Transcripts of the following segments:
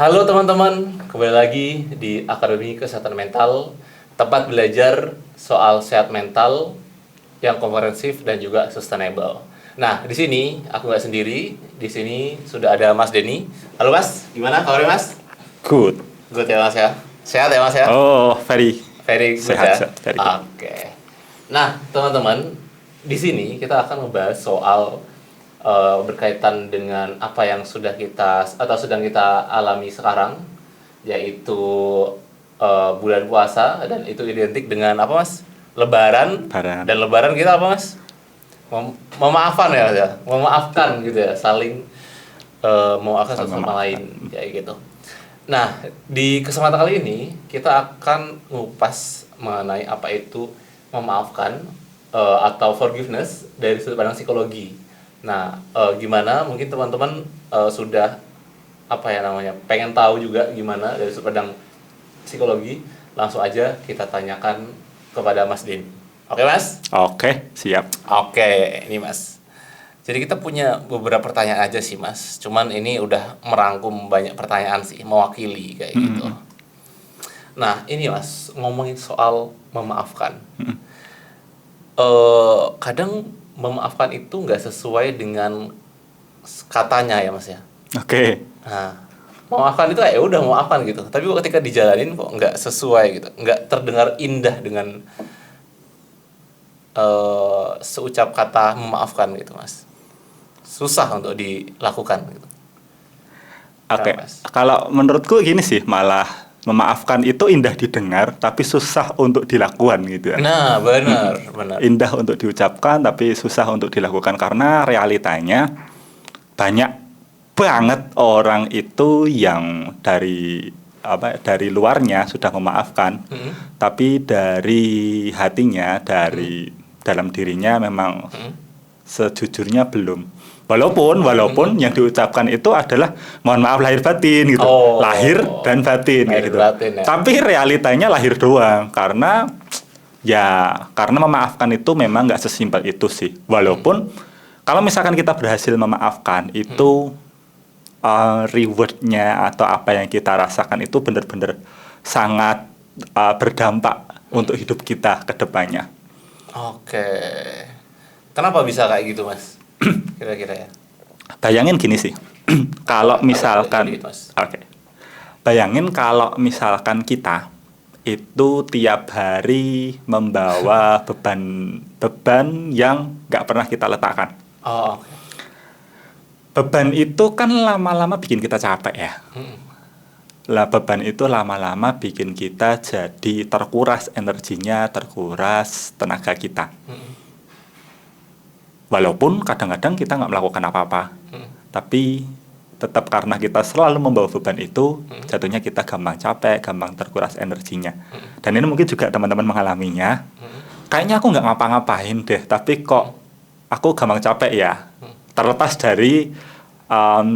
Halo teman-teman, kembali lagi di Akademi Kesehatan Mental, tempat belajar soal sehat mental yang komprehensif dan juga sustainable. Nah, di sini aku nggak sendiri, di sini sudah ada Mas Denny. Halo Mas, gimana kabarnya Mas? Good. Good ya Mas ya? Sehat ya Mas ya? Oh, very Very good sehat, ya? sehat, very good. Oke. Nah, teman-teman, di sini kita akan membahas soal berkaitan dengan apa yang sudah kita atau sedang kita alami sekarang, yaitu bulan puasa, dan itu identik dengan apa Mas? Lebaran. Lebaran. Dan Lebaran kita apa Mas? Memaafkan ya Mas ya? Memaafkan gitu ya, saling memaafkan satu Saling sama memaafkan. lain kayak gitu. Nah, di kesempatan kali ini kita akan ngupas mengenai apa itu memaafkan atau forgiveness dari sudut pandang psikologi. Nah, gimana mungkin teman-teman sudah apa ya namanya pengen tahu juga gimana dari sudut pandang psikologi, langsung aja kita tanyakan kepada Mas Din. Oke Mas? Oke, siap. Oke, ini Mas. Jadi kita punya beberapa pertanyaan aja sih Mas. Cuman ini udah merangkum banyak pertanyaan sih, mewakili kayak gitu. Nah ini Mas, ngomongin soal memaafkan. Kadang memaafkan itu nggak sesuai dengan katanya ya Mas ya. Oke. Nah, memaafkan itu kayak ya udah memaafkan gitu. Tapi ketika dijalanin kok nggak sesuai gitu, nggak terdengar indah dengan seucap kata memaafkan gitu Mas. Susah untuk dilakukan gitu. Oke. Kenapa, Mas? Kalau menurutku gini sih, malah memaafkan itu indah didengar tapi susah untuk dilakukan gitu ya. Nah, benar, benar. Indah untuk diucapkan tapi susah untuk dilakukan karena realitanya banyak banget orang itu yang dari luarnya sudah memaafkan, tapi dari hatinya, dari dalam dirinya memang sejujurnya belum. Walaupun yang diucapkan itu adalah mohon maaf lahir batin gitu. Oh. Lahir dan batin Lahir kayak gitu. batin, ya. Tapi realitanya lahir doang karena karena memaafkan itu memang nggak sesimpel itu sih. Walaupun kalau misalkan kita berhasil memaafkan itu rewardnya atau apa yang kita rasakan itu benar-benar sangat berdampak untuk hidup kita ke depannya. Oke. Kenapa bisa kayak gitu, Mas? Kira-kira ya. Bayangin gini sih, kalau Apa misalkan, jadi, Mas? oke, bayangin kalau misalkan kita itu tiap hari membawa beban yang nggak pernah kita letakkan. Oh, oke. Beban itu kan lama-lama bikin kita capek ya. Lah beban itu lama-lama bikin kita jadi terkuras energinya, terkuras tenaga kita. Walaupun kadang-kadang kita nggak melakukan apa-apa, tapi tetap karena kita selalu membawa beban itu, jatuhnya kita gampang capek, gampang terkuras energinya. Dan ini mungkin juga teman-teman mengalaminya. Kayaknya aku nggak ngapa-ngapain deh, tapi kok aku gampang capek ya. Terlepas dari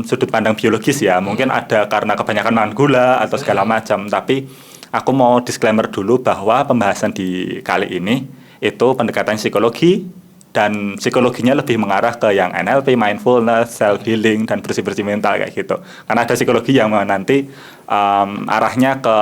sudut pandang biologis ya, mungkin ada karena kebanyakan makan gula atau segala macam. Tapi aku mau disclaimer dulu bahwa pembahasan di kali ini itu pendekatan psikologi. Dan psikologinya lebih mengarah ke yang NLP, mindfulness, self healing dan bersih-bersih mental kayak gitu. Karena ada psikologi yang nanti arahnya ke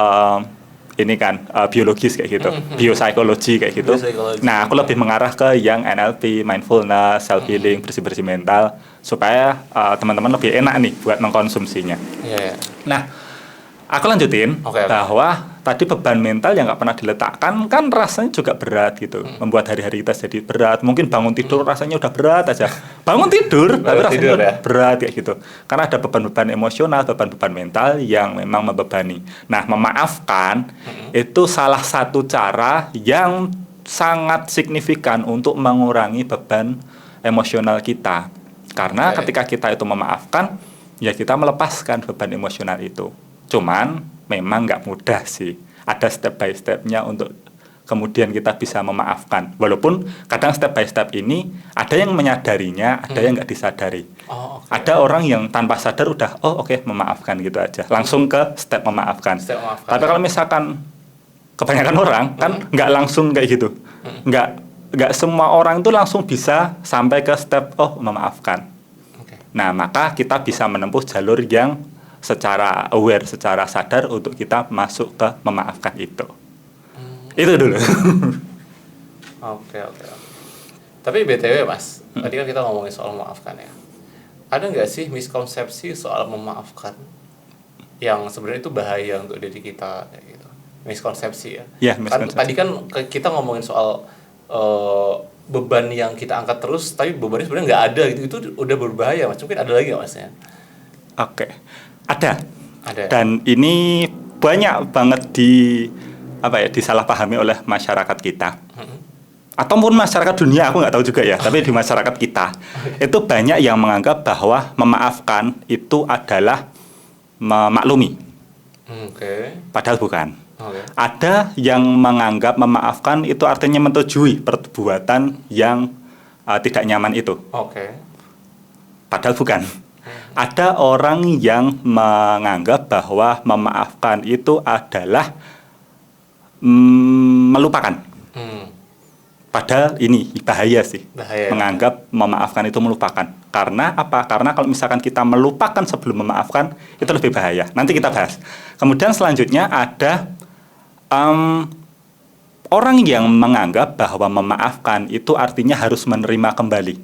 ini kan biologis kayak gitu, biopsikologi kayak gitu. Biopsikologi. Nah, aku lebih mengarah ke yang NLP, mindfulness, self healing, bersih-bersih mental supaya teman-teman lebih enak nih buat mengkonsumsinya. Iya, iya. Nah, aku lanjutin Oke. bahwa tadi beban mental yang nggak pernah diletakkan kan rasanya juga berat gitu, membuat hari-hari kita jadi berat. Mungkin bangun tidur rasanya udah berat aja, bangun tidur tapi Bangun rasanya tidur, udah ya? berat kayak gitu. Karena ada beban-beban emosional, beban-beban mental yang memang membebani. Nah, memaafkan itu salah satu cara yang sangat signifikan untuk mengurangi beban emosional kita. Karena Oke. ketika kita itu memaafkan, ya kita melepaskan beban emosional itu. Cuman memang nggak mudah sih. Ada step by stepnya untuk kemudian kita bisa memaafkan. Walaupun kadang step by step ini ada yang menyadarinya, ada yang nggak disadari. Oh, oke. Ada orang yang tanpa sadar udah, oh oke, memaafkan gitu aja. Langsung ke step memaafkan. Step memaafkan. Tapi kalau misalkan kebanyakan orang kan nggak langsung kayak gitu. Nggak semua orang itu langsung bisa sampai ke step, oh memaafkan. Oke. Nah, maka kita bisa menempuh jalur yang secara aware, secara sadar untuk kita masuk ke memaafkan itu. Itu dulu. Oke. Tapi BTW Mas, tadi kan kita ngomongin soal memaafkan ya. Ada nggak sih miskonsepsi soal memaafkan yang sebenarnya itu bahaya untuk diri kita kayak gitu? Miskonsepsi ya. Ya, Kan miskonsepsi. tadi kan kita ngomongin soal beban yang kita angkat terus, tapi bebannya sebenarnya nggak ada gitu. Itu udah berbahaya Mas. Mungkin ada lagi nggak Mas ya? Oke. Ada. Ada. Dan ini banyak banget disalahpahami oleh masyarakat kita. Ataupun masyarakat dunia, aku nggak tahu juga ya, tapi di masyarakat kita itu banyak yang menganggap bahwa memaafkan itu adalah memaklumi. Oke. Padahal bukan. Oke. Ada yang menganggap memaafkan itu artinya menyetujui perbuatan yang tidak nyaman itu. Oke. Padahal bukan. Ada orang yang menganggap bahwa memaafkan itu adalah melupakan. Padahal ini bahaya sih. Bahaya. Menganggap memaafkan itu melupakan. Karena apa? Karena kalau misalkan kita melupakan sebelum memaafkan, itu lebih bahaya. Nanti kita bahas. Kemudian selanjutnya ada orang yang menganggap bahwa memaafkan itu artinya harus menerima kembali.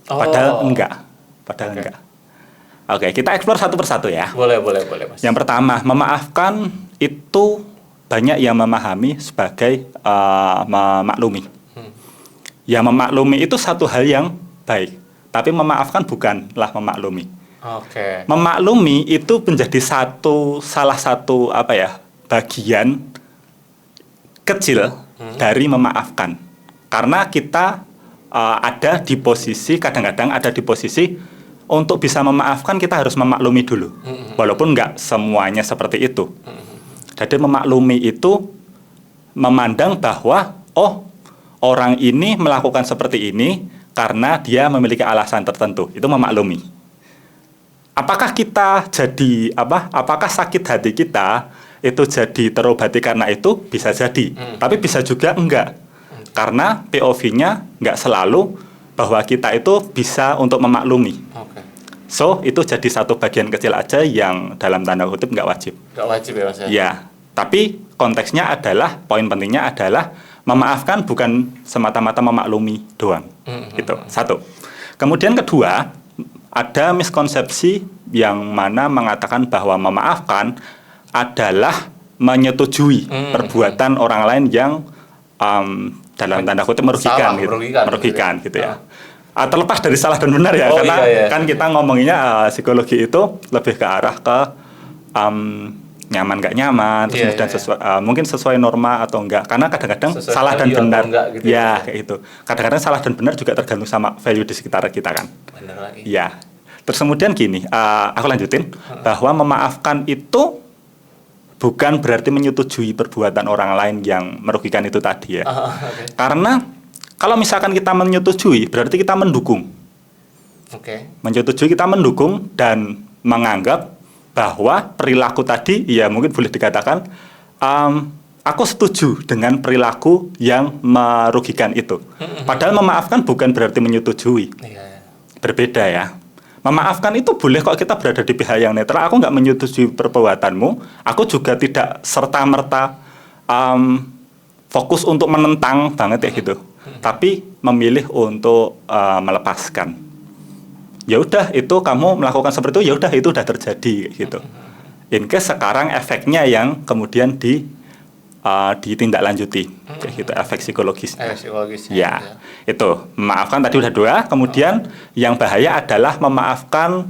Padahal enggak. Enggak. Oke, kita explore satu persatu ya. Boleh Mas. Yang pertama, memaafkan itu banyak yang memahami sebagai memaklumi. Ya, memaklumi itu satu hal yang baik, tapi memaafkan bukanlah memaklumi. Oke. Memaklumi itu menjadi salah satu bagian kecil dari memaafkan. Karena kita kadang-kadang ada di posisi untuk bisa memaafkan kita harus memaklumi dulu. Walaupun nggak semuanya seperti itu. Jadi memaklumi itu memandang bahwa orang ini melakukan seperti ini karena dia memiliki alasan tertentu. Itu memaklumi. Apakah apakah sakit hati kita itu jadi terobati karena itu? Bisa jadi. Tapi bisa juga enggak. Karena POV-nya enggak selalu bahwa kita itu bisa untuk memaklumi. So, itu jadi satu bagian kecil aja yang dalam tanda kutip enggak wajib. Enggak wajib ya Mas ya? Ya, tapi konteksnya adalah, poin pentingnya adalah memaafkan bukan semata-mata memaklumi doang. Gitu. Satu. Kemudian kedua, ada miskonsepsi yang mana mengatakan bahwa memaafkan adalah menyetujui perbuatan orang lain yang dalam tanda kutip merugikan, gitu ya. Terlepas dari salah dan benar ya, karena kan kita ngomonginnya psikologi itu lebih ke arah ke nyaman nggak nyaman, terus kemudian mungkin sesuai norma atau enggak, karena kadang-kadang sesuai salah dan benar gitu ya, kayak itu. Kadang-kadang salah dan benar juga tergantung sama value di sekitar kita kan. Benar lagi. Ya, terus kemudian gini, aku lanjutin bahwa memaafkan itu bukan berarti menyetujui perbuatan orang lain yang merugikan itu tadi ya. Karena kalau misalkan kita menyetujui, berarti kita mendukung. Menyetujui, kita mendukung dan menganggap bahwa perilaku tadi, ya mungkin boleh dikatakan, aku setuju dengan perilaku yang merugikan itu. Padahal memaafkan bukan berarti menyetujui. Berbeda ya. Memaafkan itu boleh kok kita berada di pihak yang netral. Aku nggak menyetujui perbuatanmu. Aku juga tidak serta-merta fokus untuk menentang banget ya gitu. Tapi memilih untuk melepaskan. Ya udah, itu kamu melakukan seperti itu, ya udah, itu udah terjadi gitu. In case sekarang efeknya yang kemudian ditindaklanjuti, kayak gitu, efek psikologisnya. Ya, itu memaafkan tadi udah dua. Kemudian yang bahaya adalah memaafkan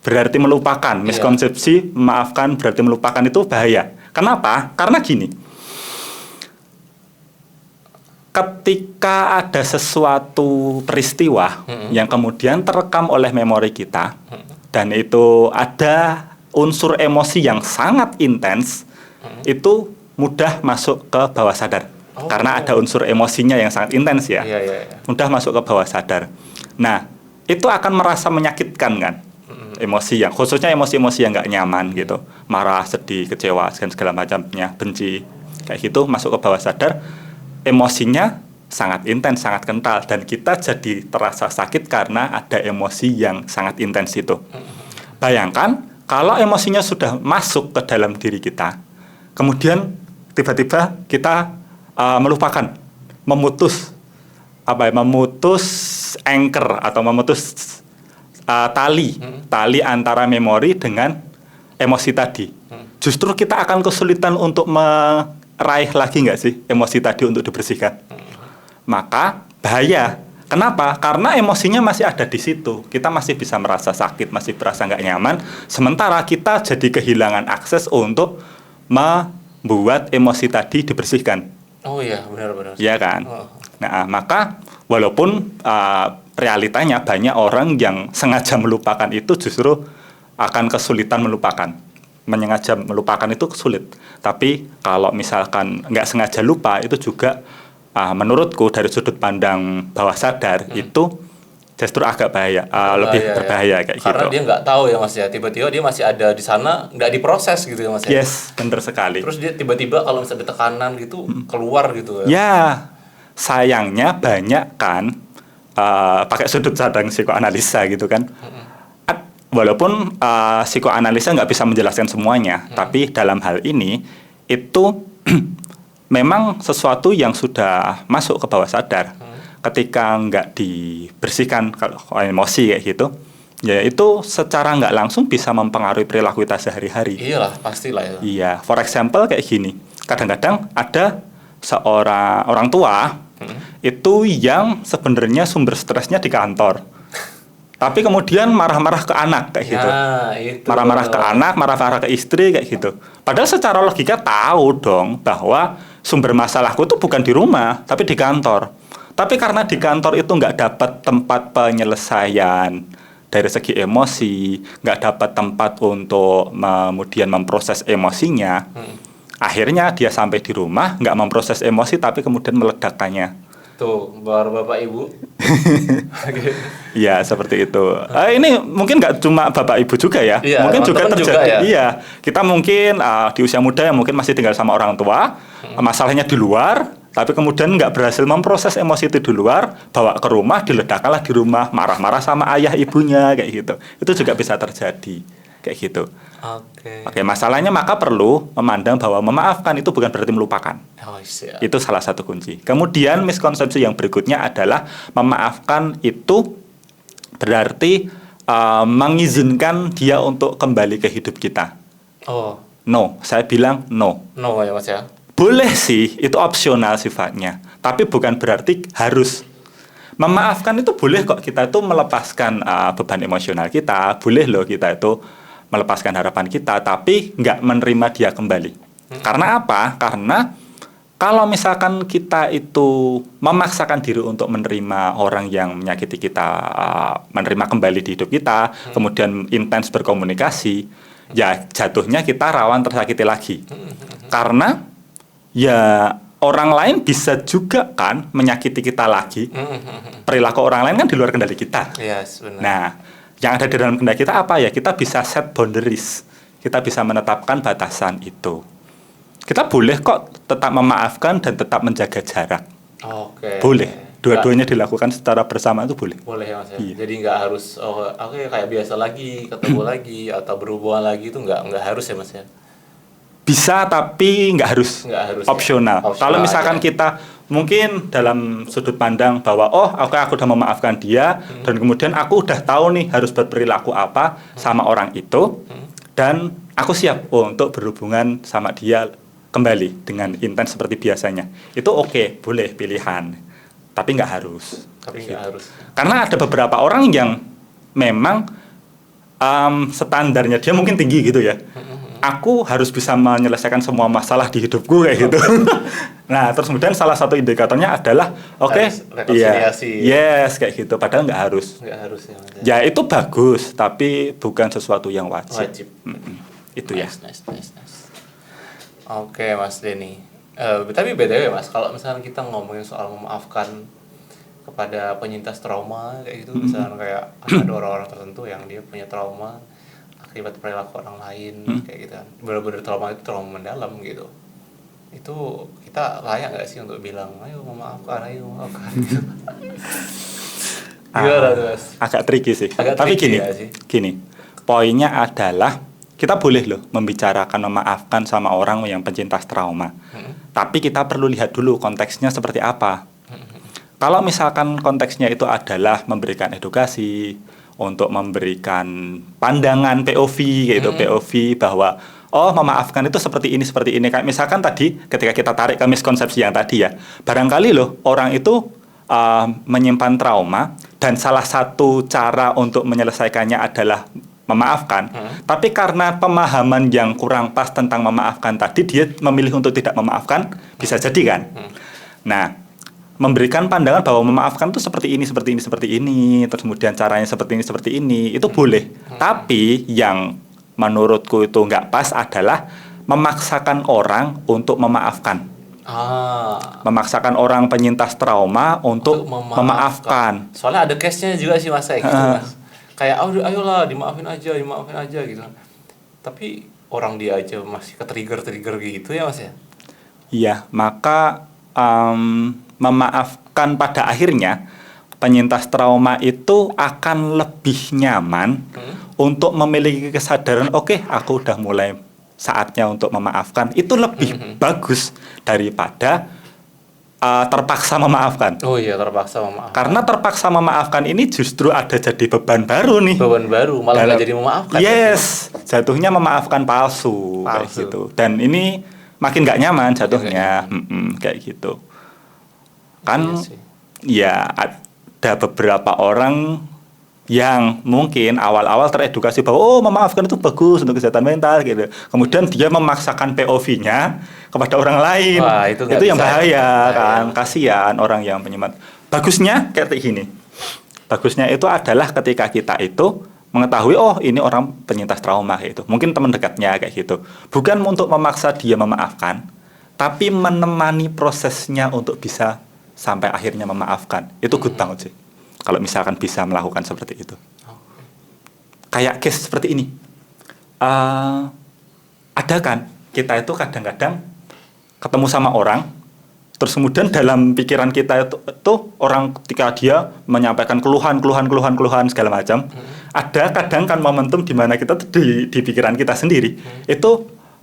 berarti melupakan. Miskonsepsi memaafkan berarti melupakan itu bahaya. Kenapa? Karena gini. Ketika ada sesuatu peristiwa yang kemudian terekam oleh memori kita, dan itu ada unsur emosi yang sangat intens, itu mudah masuk ke bawah sadar. Karena ada unsur emosinya yang sangat intens ya. Mudah masuk ke bawah sadar. Nah, itu akan merasa menyakitkan kan. Khususnya emosi-emosi yang nggak nyaman gitu. Marah, sedih, kecewa, dan segala macamnya, benci. Kayak gitu masuk ke bawah sadar. Emosinya sangat intens, sangat kental, dan kita jadi terasa sakit karena ada emosi yang sangat intens itu. Bayangkan kalau emosinya sudah masuk ke dalam diri kita, kemudian tiba-tiba kita melupakan, memutus anchor atau memutus tali antara memori dengan emosi tadi. Justru kita akan kesulitan untuk meraih lagi nggak sih emosi tadi untuk dibersihkan. Maka bahaya. Kenapa? Karena emosinya masih ada di situ. Kita masih bisa merasa sakit, masih berasa nggak nyaman. Sementara kita jadi kehilangan akses untuk membuat emosi tadi dibersihkan. Oh iya, benar-benar. Iya kan? Oh. Nah, maka walaupun realitanya banyak orang yang sengaja melupakan itu justru akan kesulitan melupakan. Menyengaja melupakan itu sulit. Tapi kalau misalkan nggak sengaja lupa, itu juga menurutku dari sudut pandang bawah sadar itu justru agak bahaya, lebih berbahaya kayak Karena gitu. dia nggak tahu ya Mas ya, tiba-tiba dia masih ada di sana, nggak diproses gitu ya Mas ya. Yes, benar sekali. Terus dia tiba-tiba kalau misalnya ada tekanan gitu keluar gitu ya. Ya, sayangnya banyak kan pakai sudut pandang psikoanalisa gitu kan. Walaupun psikoanalisa nggak bisa menjelaskan semuanya, tapi dalam hal ini itu memang sesuatu yang sudah masuk ke bawah sadar. Ketika nggak dibersihkan kalau emosi kayak gitu, ya itu secara nggak langsung bisa mempengaruhi perilaku kita sehari-hari. Iyalah, pastilah itu. Iya, for example kayak gini. Kadang-kadang ada seorang orang tua itu yang sebenarnya sumber stresnya di kantor. Tapi kemudian marah-marah ke anak kayak gitu. Itu. Marah-marah ke anak, marah-marah ke istri kayak gitu. Padahal secara logika tahu dong bahwa sumber masalahku itu bukan di rumah, tapi di kantor. Tapi karena di kantor itu nggak dapat tempat penyelesaian dari segi emosi, nggak dapat tempat untuk kemudian memproses emosinya, akhirnya dia sampai di rumah nggak memproses emosi, tapi kemudian meledakkannya. Tuh, Bapak Ibu. Iya, seperti itu. Ini mungkin nggak cuma Bapak Ibu juga ya. Iya, mungkin juga terjadi. Juga ya? Iya, kita mungkin di usia muda yang mungkin masih tinggal sama orang tua, masalahnya di luar, tapi kemudian nggak berhasil memproses emosi itu di luar, bawa ke rumah, diledakkanlah di rumah, marah-marah sama ayah ibunya kayak gitu. Itu juga bisa terjadi kayak gitu. Oke, masalahnya maka perlu memandang bahwa memaafkan itu bukan berarti melupakan. Itu salah satu kunci. Kemudian miskonsepsi yang berikutnya adalah memaafkan itu berarti mengizinkan dia untuk kembali ke hidup kita. No, saya bilang no. No ya Mas ya. Boleh sih, itu opsional sifatnya. Tapi bukan berarti harus. Memaafkan itu boleh kok, kita itu melepaskan beban emosional kita. Boleh loh kita itu melepaskan harapan kita, tapi nggak menerima dia kembali. Karena apa? Karena kalau misalkan kita itu memaksakan diri untuk menerima orang yang menyakiti kita, menerima kembali di hidup kita, kemudian intens berkomunikasi, ya jatuhnya kita rawan tersakiti lagi. Karena ya orang lain bisa juga kan menyakiti kita lagi. Perilaku orang lain kan di luar kendali kita. Yes, benar. Nah, yang ada di dalam kendali kita apa ya? Kita bisa set boundaries. Kita bisa menetapkan batasan itu. Kita boleh kok tetap memaafkan dan tetap menjaga jarak. Boleh. Dua-duanya dilakukan secara bersama itu boleh. Boleh ya Mas ya. Iya. Jadi nggak harus kayak biasa lagi, ketemu lagi atau berhubungan lagi itu nggak harus ya Mas ya. Bisa tapi nggak harus. Opsional. Ya. Kalau misalkan kita mungkin dalam sudut pandang bahwa aku udah memaafkan dia dan kemudian aku udah tahu nih harus berperilaku apa sama orang itu dan aku siap untuk berhubungan sama dia kembali dengan intens seperti biasanya. Itu oke, boleh pilihan. Tapi nggak harus. Karena ada beberapa orang yang memang standarnya dia mungkin tinggi gitu ya. Aku harus bisa menyelesaikan semua masalah di hidupku kayak gitu. Nah, terus kemudian salah satu indikatornya adalah rekonsiliasi. Yes, kayak gitu. Padahal nggak harus. Nggak harus ya. Ya itu bagus, tapi bukan sesuatu yang wajib. Itu nice. Oke, Mas Denny. Tapi BTW Mas, kalau misalnya kita ngomongin soal memaafkan kepada penyintas trauma kayak gitu, misalnya kayak ada orang-orang tertentu yang dia punya trauma akibat perilaku orang lain kayak gitu kan, benar-benar trauma itu trauma mendalam gitu. Itu kita layak nggak sih untuk bilang ayo memaafkan gitu. Agak tricky sih. Tapi gini, poinnya adalah kita boleh loh membicarakan memaafkan sama orang yang penyintas trauma. Tapi kita perlu lihat dulu konteksnya seperti apa. Kalau misalkan konteksnya itu adalah memberikan edukasi, untuk memberikan pandangan POV gitu, POV bahwa oh memaafkan itu seperti ini. Kayak misalkan tadi ketika kita tarik ke miskonsepsi yang tadi ya, barangkali loh orang itu menyimpan trauma dan salah satu cara untuk menyelesaikannya adalah memaafkan. Tapi karena pemahaman yang kurang pas tentang memaafkan tadi, dia memilih untuk tidak memaafkan, bisa jadi kan. Nah, memberikan pandangan bahwa memaafkan itu seperti ini, terus kemudian caranya seperti ini, itu boleh. Tapi yang menurutku itu nggak pas adalah memaksakan orang untuk memaafkan. Memaksakan orang penyintas trauma untuk memaafkan. Soalnya ada case-nya juga sih Mas, kayak gitu Mas. Kayak ayolah dimaafin aja gitu. Tapi orang dia aja masih ke-trigger gitu ya Mas ya. Iya, maka memaafkan pada akhirnya penyintas trauma itu akan lebih nyaman untuk memiliki kesadaran, oke, aku udah mulai saatnya untuk memaafkan. Itu lebih bagus daripada terpaksa memaafkan. Oh iya, terpaksa memaafkan. Karena terpaksa memaafkan ini justru ada jadi beban baru nih. Beban baru, malah nggak jadi memaafkan. Yes, jatuhnya memaafkan palsu. Kayak gitu. Dan ini makin nggak nyaman jatuhnya, kayak gitu. Kan ya ada beberapa orang yang mungkin awal-awal teredukasi bahwa oh memaafkan itu bagus untuk kesehatan mental gitu. Kemudian dia memaksakan POV-nya kepada orang lain. Wah, itu yang bahaya kan. Kasihan orang yang penyimpan. Bagusnya kayak gini. Bagusnya itu adalah ketika kita itu mengetahui oh ini orang penyintas trauma kayak gitu. Mungkin teman dekatnya kayak gitu. Bukan untuk memaksa dia memaafkan, tapi menemani prosesnya untuk bisa sampai akhirnya memaafkan. Itu good banget sih. Kalau misalkan bisa melakukan seperti itu. Kayak case seperti ini. Ada kan, kita itu kadang-kadang ketemu sama orang, terus kemudian dalam pikiran kita itu orang ketika dia menyampaikan keluhan segala macam, ada kadang kan momentum di mana kita di pikiran kita sendiri itu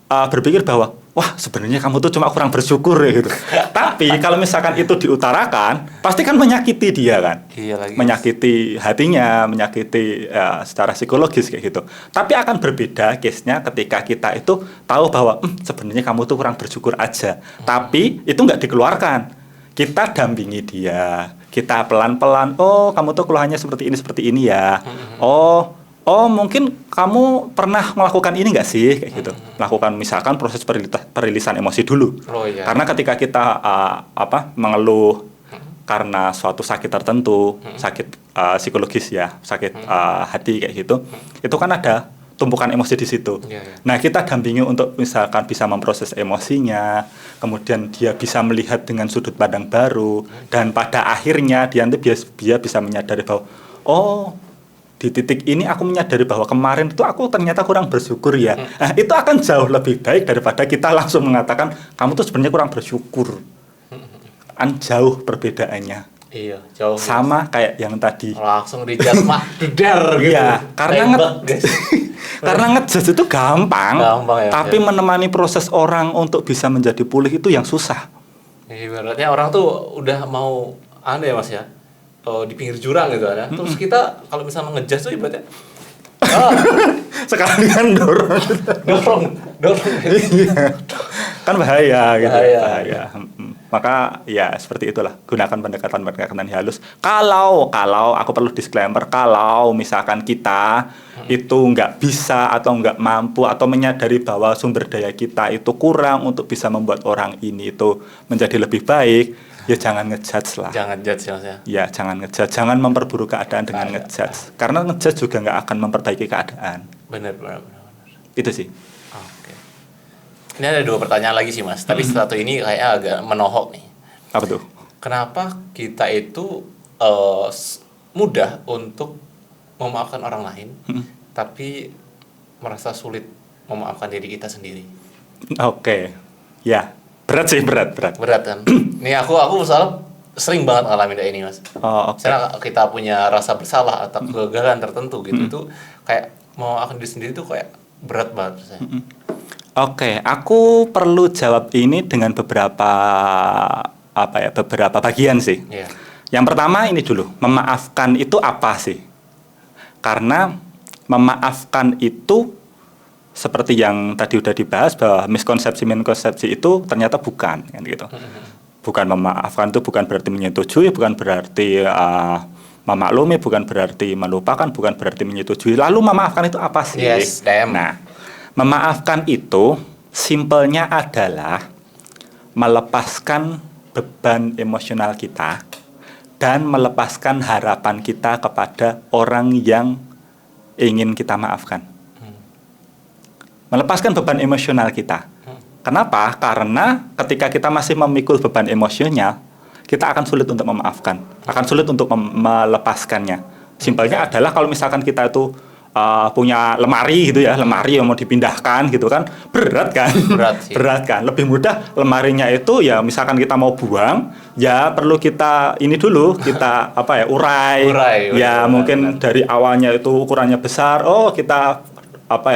berpikir bahwa wah sebenarnya kamu tuh cuma kurang bersyukur ya gitu. Tapi kalau misalkan itu diutarakan, pasti kan menyakiti dia kan. Iya lagi. Menyakiti hatinya, menyakiti secara psikologis kayak gitu. Tapi akan berbeda case-nya ketika kita itu tahu bahwa sebenarnya kamu tuh kurang bersyukur aja. Tapi itu nggak dikeluarkan. Kita dampingi dia. Kita pelan-pelan, oh kamu tuh keluhannya seperti ini ya. Oh mungkin kamu pernah melakukan ini nggak sih kayak gitu, melakukan misalkan proses perilisan emosi dulu. Karena ketika kita mengeluh karena suatu sakit tertentu, sakit psikologis ya, sakit hati kayak gitu, itu kan ada tumpukan emosi di situ. Nah kita dampingi untuk misalkan bisa memproses emosinya, kemudian dia bisa melihat dengan sudut pandang baru, dan pada akhirnya dia bisa menyadari bahwa oh di titik ini aku menyadari bahwa kemarin itu aku ternyata kurang bersyukur ya. Nah, itu akan jauh lebih baik daripada kita langsung mengatakan kamu tuh sebenarnya kurang bersyukur. Kan jauh perbedaannya. Iya, jauh. Sama kayak yang tadi. Langsung dijat jedar gitu. Iya, karena ngejudge itu gampang ya, tapi menemani proses orang untuk bisa menjadi pulih itu yang susah. Ibaratnya orang tuh udah mau ya Mas ya. Di pinggir jurang gitu ada. Terus kita kalau misalnya ngejudge tuh ibaratnya sekalian dorong. Iya. Kan bahaya gitu. Bahaya. Maka ya seperti itulah, gunakan pendekatan yang halus. Kalau aku perlu disclaimer, kalau misalkan kita itu nggak bisa atau nggak mampu atau menyadari bahwa sumber daya kita itu kurang untuk bisa membuat orang ini itu menjadi lebih baik, ya jangan ngejudge lah. Jangan judge ya. Ya jangan ngejudge, jangan memperburuk keadaan dengan ngejudge. Karena ngejudge juga nggak akan memperbaiki keadaan. Benar. Itu sih. Oke. Ini ada 2 pertanyaan lagi sih Mas. Tapi satu ini kayaknya agak menohok nih. Apa tuh? Kenapa kita itu mudah untuk memaafkan orang lain, tapi merasa sulit memaafkan diri kita sendiri? Oke. Ya. Berat kan. Nih aku misalnya sering banget ngalamin ini Mas. Misalnya kita punya rasa bersalah atau kegagalan tertentu gitu, itu kayak mau akan diri sendiri tuh kayak Berat banget saya. Oke, aku perlu jawab ini dengan beberapa beberapa bagian sih. Iya. Yang pertama ini dulu, memaafkan itu apa sih? Karena memaafkan itu seperti yang tadi udah dibahas bahwa miskonsepsi itu ternyata bukan kan gitu. Bukan memaafkan itu bukan berarti menyetujui, bukan berarti memaklumi, bukan berarti melupakan, bukan berarti menyetujui. Lalu memaafkan itu apa sih? Yes, damn. Nah, memaafkan itu simpelnya adalah melepaskan beban emosional kita dan melepaskan harapan kita kepada orang yang ingin kita maafkan. Melepaskan beban emosional kita. Kenapa? Karena ketika kita masih memikul beban emosional, kita akan sulit untuk memaafkan, akan sulit untuk melepaskannya. Simpelnya adalah kalau misalkan kita itu punya lemari gitu ya, lemari yang mau dipindahkan gitu kan, berat kan? Berat sih. Berat kan? Lebih mudah lemarinya itu ya misalkan kita mau buang, ya perlu kita ini dulu, kita urai. Ya mungkin dari awalnya itu ukurannya besar, kita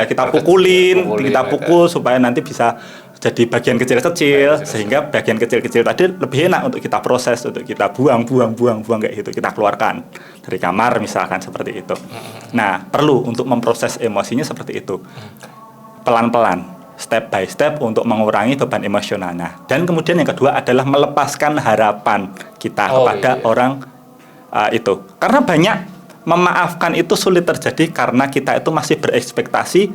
kita pukulin, kita pukul supaya nanti bisa jadi bagian kecil-kecil, sehingga bagian kecil-kecil tadi lebih enak untuk kita proses, untuk kita buang kayak gitu, kita keluarkan dari kamar misalkan seperti itu. Nah, perlu untuk memproses emosinya seperti itu, pelan-pelan, step by step untuk mengurangi beban emosionalnya. Dan kemudian yang kedua adalah melepaskan harapan kita kepada orang itu, karena banyak memaafkan itu sulit terjadi karena kita itu masih berekspektasi,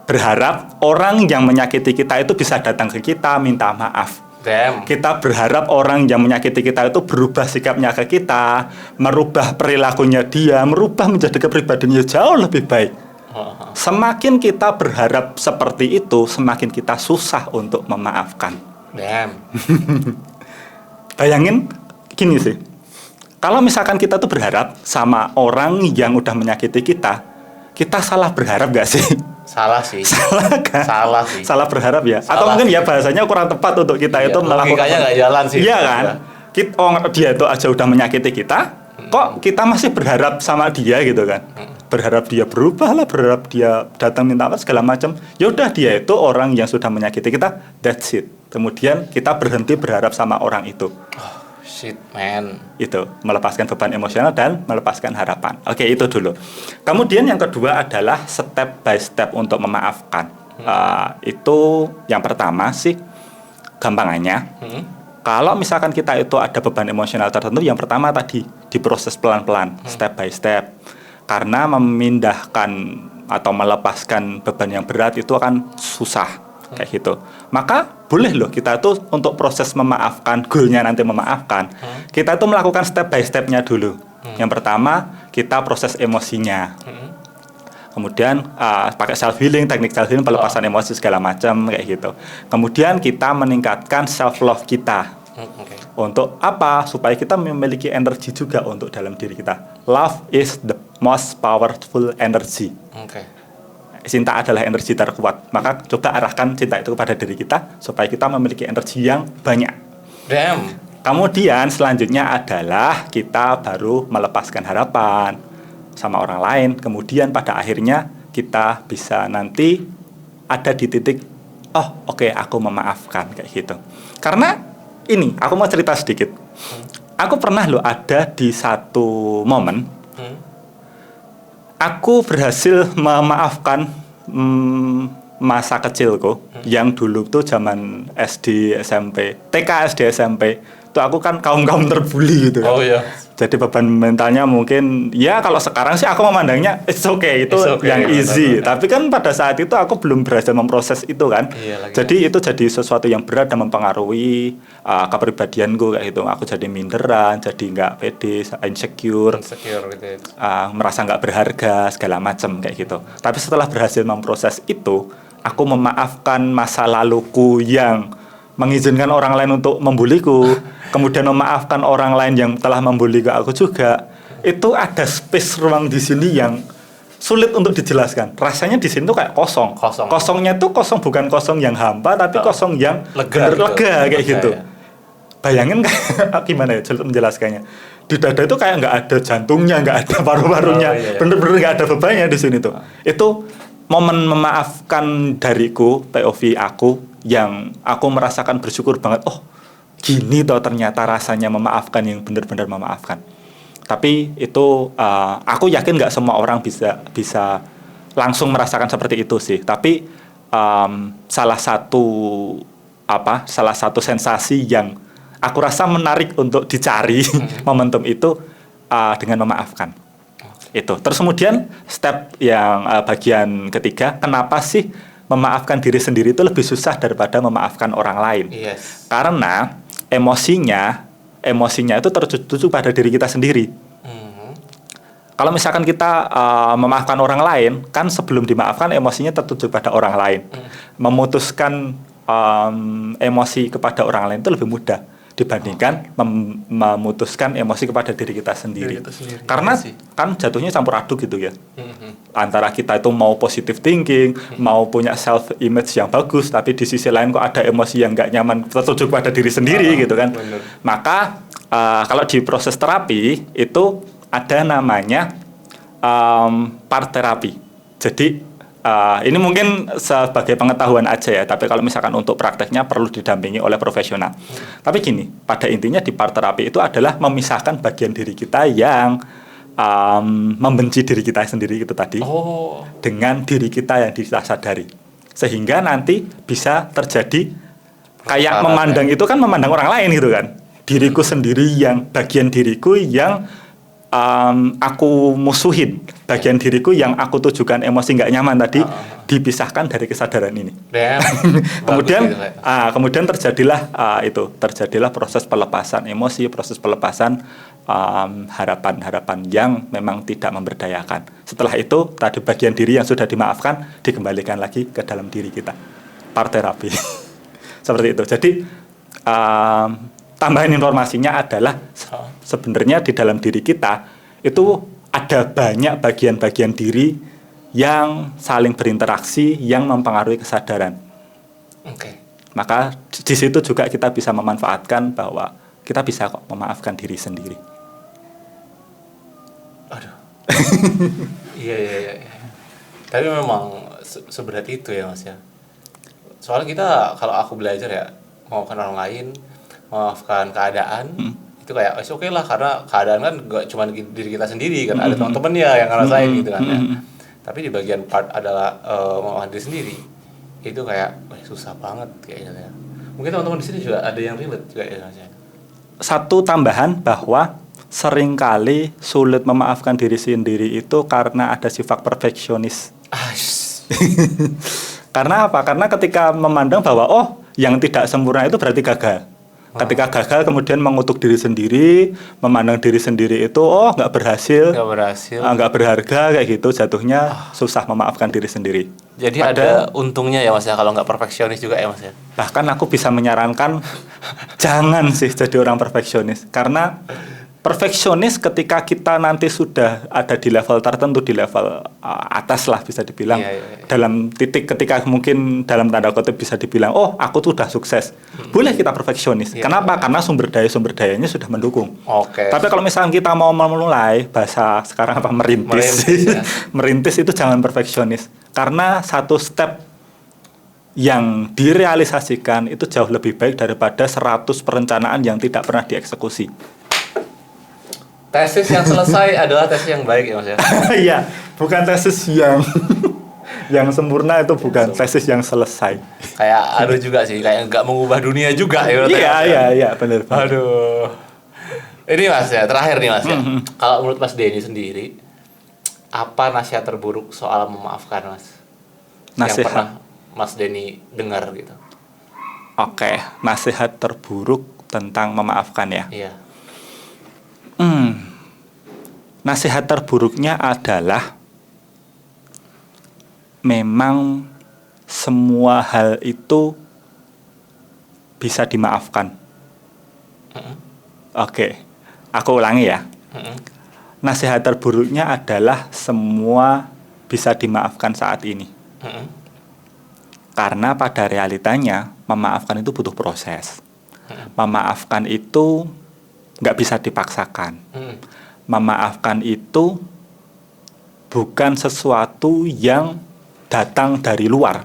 berharap orang yang menyakiti kita itu bisa datang ke kita minta maaf. Damn. Kita berharap orang yang menyakiti kita itu berubah sikapnya ke kita, merubah perilakunya dia, merubah menjadi kepribadiannya jauh lebih baik. Semakin kita berharap seperti itu, semakin kita susah untuk memaafkan. Damn. Bayangin gini sih, kalau misalkan kita tuh berharap sama orang yang udah menyakiti kita salah berharap gak sih? Salah sih. Salah kan? Salah sih. Salah berharap ya. Salah atau mungkin sih. ya bahasanya kurang tepat untuk kita itu melakukan. Logikanya nggak jalan sih. Iya kan? Dia itu aja udah menyakiti kita, kok kita masih berharap sama dia gitu kan? Berharap dia berubah lah, berharap dia datang minta apa segala macam. Ya udah, dia itu orang yang sudah menyakiti kita, that's it. Kemudian kita berhenti berharap sama orang itu. Shit man. Itu melepaskan beban emosional dan melepaskan harapan. Oke, itu dulu. Kemudian yang kedua adalah step by step untuk memaafkan. Itu yang pertama sih gampangannya. Kalau misalkan kita itu ada beban emosional tertentu, yang pertama tadi diproses pelan-pelan, step by step. Karena memindahkan atau melepaskan beban yang berat itu akan susah. Kayak gitu. Maka boleh loh kita tuh untuk proses memaafkan, goalnya nanti memaafkan, kita tuh melakukan step by stepnya dulu. Yang pertama kita proses emosinya, kemudian pakai self healing, teknik self healing, pelepasan emosi segala macam kayak gitu. Kemudian kita meningkatkan self love kita. Untuk apa? Supaya kita memiliki energi juga untuk dalam diri kita. Love is the most powerful energy. Cinta adalah energi terkuat. Maka coba arahkan cinta itu kepada diri kita supaya kita memiliki energi yang banyak. Damn. Kemudian selanjutnya adalah kita baru melepaskan harapan sama orang lain. Kemudian pada akhirnya kita bisa nanti ada di titik oke, aku memaafkan kayak gitu. Karena ini aku mau cerita sedikit. Aku pernah ada di satu momen aku berhasil memaafkan masa kecilku yang dulu tuh zaman SD, SMP, TK, SD, SMP. Tuh aku kan kaum terbuli gitu. Oh iya. Jadi beban mentalnya mungkin ya kalau sekarang sih aku memandangnya it's okay, itu yang easy. Tapi kan pada saat itu aku belum berhasil memproses itu kan. Jadi itu jadi sesuatu yang berat dan mempengaruhi kepribadianku kayak gitu. Aku jadi minderan, jadi nggak pede, insecure gitu. Merasa nggak berharga segala macam kayak gitu. Tapi setelah berhasil memproses itu, aku memaafkan masa laluku yang mengizinkan orang lain untuk membuliku, kemudian memaafkan orang lain yang telah membuli ke aku juga. Itu ada space ruang di sini yang sulit untuk dijelaskan. Rasanya di sini tuh kayak kosong. Kosongnya tuh kosong, bukan kosong yang hampa, tapi kosong yang lega kayak gitu. Ya. Bayangin gimana ya sulit menjelaskannya. Di dada itu kayak nggak ada jantungnya, nggak ada paru-parunya, bener-bener nggak ada bebannya di sini tuh. Itu momen memaafkan dariku, POV aku, yang aku merasakan bersyukur banget, oh gini toh ternyata rasanya memaafkan, yang benar-benar memaafkan. Tapi itu aku yakin nggak semua orang bisa langsung merasakan seperti itu sih. Tapi salah satu sensasi yang aku rasa menarik untuk dicari momentum itu dengan memaafkan. Itu. Terus kemudian step yang bagian ketiga, kenapa sih memaafkan diri sendiri itu lebih susah daripada memaafkan orang lain? Yes. Karena emosinya itu tertuju pada diri kita sendiri. Kalau misalkan kita memaafkan orang lain, kan sebelum dimaafkan emosinya tertuju pada orang lain. Memutuskan emosi kepada orang lain itu lebih mudah dibandingkan memutuskan emosi kepada diri kita sendiri. Karena kan jatuhnya campur aduk gitu ya. Antara kita itu mau positive thinking, mau punya self image yang bagus, tapi di sisi lain kok ada emosi yang nggak nyaman tertuju pada diri sendiri gitu kan. Bener. Maka kalau di proses terapi itu ada namanya part terapi. Jadi ini mungkin sebagai pengetahuan aja ya, tapi kalau misalkan untuk prakteknya perlu didampingi oleh profesional. Tapi gini, pada intinya di part terapi itu adalah memisahkan bagian diri kita yang membenci diri kita sendiri itu tadi dengan diri kita yang kita sadari, sehingga nanti bisa terjadi kayak memandang itu kan memandang orang lain gitu kan, diriku sendiri yang bagian diriku yang aku musuhin, bagian diriku yang aku tujukan emosi nggak nyaman tadi dipisahkan dari kesadaran ini. Kemudian terjadilah proses pelepasan emosi, proses pelepasan harapan-harapan yang memang tidak memberdayakan. Setelah itu tadi bagian diri yang sudah dimaafkan dikembalikan lagi ke dalam diri kita. Part terapi. Seperti itu. Jadi tambahan informasinya adalah sebenarnya di dalam diri kita itu ada banyak bagian-bagian diri yang saling berinteraksi yang mempengaruhi kesadaran. Maka di situ juga kita bisa memanfaatkan bahwa kita bisa kok memaafkan diri sendiri. Aduh. Iya. Tapi memang seberat itu ya Mas ya. Soalnya kita kalau aku belajar ya, memaafkan orang lain, memaafkan keadaan, itu kayak oke lah, karena keadaan kan gak cuma diri kita sendiri kan, ada teman-temannya yang ngerasain gitu kan ya. Tapi di bagian part adalah memaafkan diri sendiri, itu kayak susah banget kayaknya ya. Mungkin teman-teman di sini juga ada yang relate juga ya Mas ya. Satu tambahan bahwa seringkali sulit memaafkan diri sendiri itu karena ada sifat perfeksionis. Karena apa? Karena ketika memandang bahwa yang tidak sempurna itu berarti gagal. Ketika gagal kemudian mengutuk diri sendiri, memandang diri sendiri itu nggak berhasil, nggak berharga kayak gitu, jatuhnya susah memaafkan diri sendiri. Jadi ada untungnya ya Mas ya kalau nggak perfeksionis juga ya Mas ya. Bahkan aku bisa menyarankan jangan sih jadi orang perfeksionis, karena perfeksionis ketika kita nanti sudah ada di level tertentu, di level atas lah bisa dibilang, dalam titik ketika mungkin dalam tanda kutip bisa dibilang aku tuh udah sukses, boleh kita perfeksionis. Kenapa? Karena sumber dayanya sudah mendukung. Tapi kalau misalnya kita mau memulai, bahasa sekarang merintis ya. Merintis itu jangan perfeksionis, karena satu step yang direalisasikan itu jauh lebih baik daripada 100 perencanaan yang tidak pernah dieksekusi. Tesis yang selesai adalah tesis yang baik ya Mas ya. Iya, bukan tesis yang sempurna, itu bukan tesis yang selesai. Kayak ada juga sih, kayak nggak mengubah dunia juga ya. Iya, benar. Aduh. Ini Mas ya, terakhir nih Mas ya. Kalau menurut Mas Denny sendiri, apa nasihat terburuk soal memaafkan Mas? Yang pernah Mas Denny dengar gitu. Oke, nasihat terburuk tentang memaafkan ya. Iya. Nasihat terburuknya adalah memang semua hal itu bisa dimaafkan. Oke, aku ulangi ya. Nasihat terburuknya adalah semua bisa dimaafkan saat ini. Karena pada realitanya memaafkan itu butuh proses. Memaafkan itu nggak bisa dipaksakan. Memaafkan itu bukan sesuatu yang datang dari luar,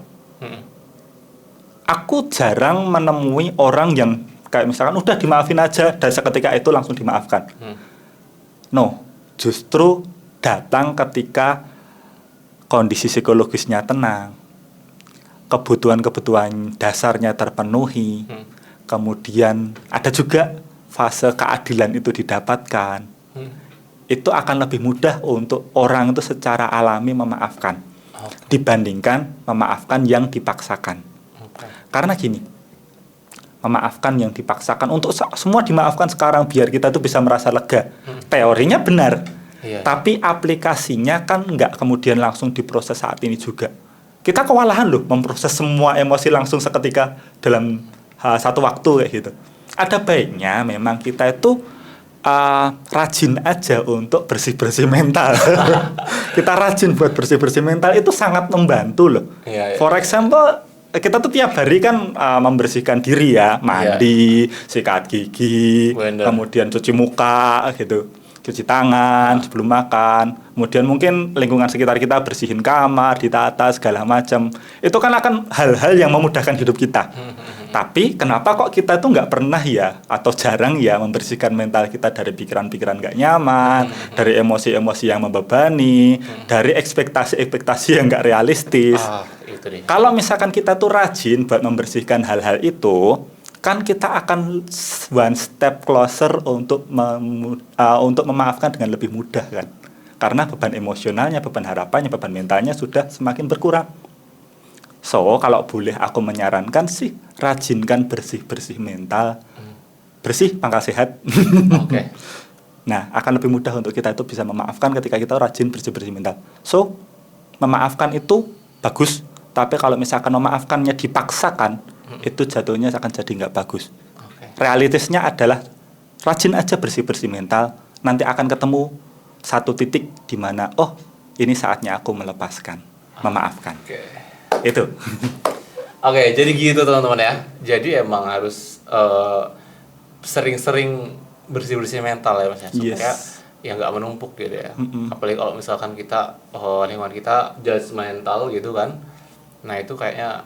aku jarang menemui orang yang kayak misalkan udah dimaafin aja dan seketika itu langsung dimaafkan. No, justru datang ketika kondisi psikologisnya tenang, kebutuhan-kebutuhan dasarnya terpenuhi, kemudian ada juga fase keadilan itu didapatkan. Itu akan lebih mudah untuk orang itu secara alami memaafkan dibandingkan memaafkan yang dipaksakan. Karena gini, memaafkan yang dipaksakan untuk semua dimaafkan sekarang biar kita tuh bisa merasa lega. Teorinya benar, tapi aplikasinya kan nggak kemudian langsung diproses saat ini juga. Kita kewalahan loh memproses semua emosi langsung seketika dalam satu waktu kayak gitu. Ada baiknya memang kita itu rajin aja untuk bersih-bersih mental. Kita rajin buat bersih-bersih mental itu sangat membantu loh. For example, kita tuh tiap hari kan membersihkan diri ya, mandi, sikat gigi, kemudian cuci muka gitu, cuci tangan sebelum makan, kemudian mungkin lingkungan sekitar kita bersihin kamar, ditata segala macam. Itu kan akan hal-hal yang memudahkan hidup kita. Tapi kenapa kok kita tuh nggak pernah ya atau jarang ya membersihkan mental kita dari pikiran-pikiran nggak nyaman, dari emosi-emosi yang membebani, dari ekspektasi-ekspektasi yang nggak realistis. Kalau misalkan kita tuh rajin buat membersihkan hal-hal itu, kan kita akan one step closer untuk memaafkan dengan lebih mudah kan. Karena beban emosionalnya, beban harapannya, beban mentalnya sudah semakin berkurang. So, kalau boleh aku menyarankan sih, rajinkan bersih-bersih mental. Bersih, pangkal sehat. Nah, akan lebih mudah untuk kita itu bisa memaafkan ketika kita rajin bersih-bersih mental. So, memaafkan itu bagus. Tapi kalau misalkan memaafkannya dipaksakan, itu jatuhnya akan jadi nggak bagus. Realitasnya adalah rajin aja bersih-bersih mental. Nanti akan ketemu satu titik di mana, oh, ini saatnya aku melepaskan, memaafkan. Itu. Jadi gitu teman-teman ya. Jadi emang harus sering-sering bersih-bersih mental ya Mas ya, supaya ya nggak menumpuk gitu ya. Apalagi kalau misalkan kita lingkungan kita judgmental gitu kan. Nah, itu kayaknya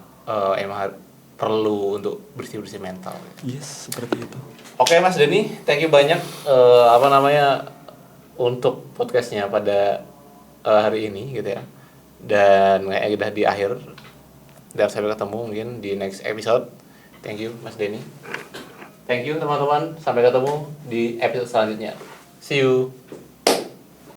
emang perlu untuk bersih-bersih mental. Yes, seperti itu. Oke, Mas Denny, thank you banyak untuk podcastnya pada hari ini gitu ya. Dan kayaknya udah di akhir. Dan sampai ketemu mungkin di next episode. Thank you Mas Denny. Thank you teman-teman. Sampai ketemu di episode selanjutnya. See you.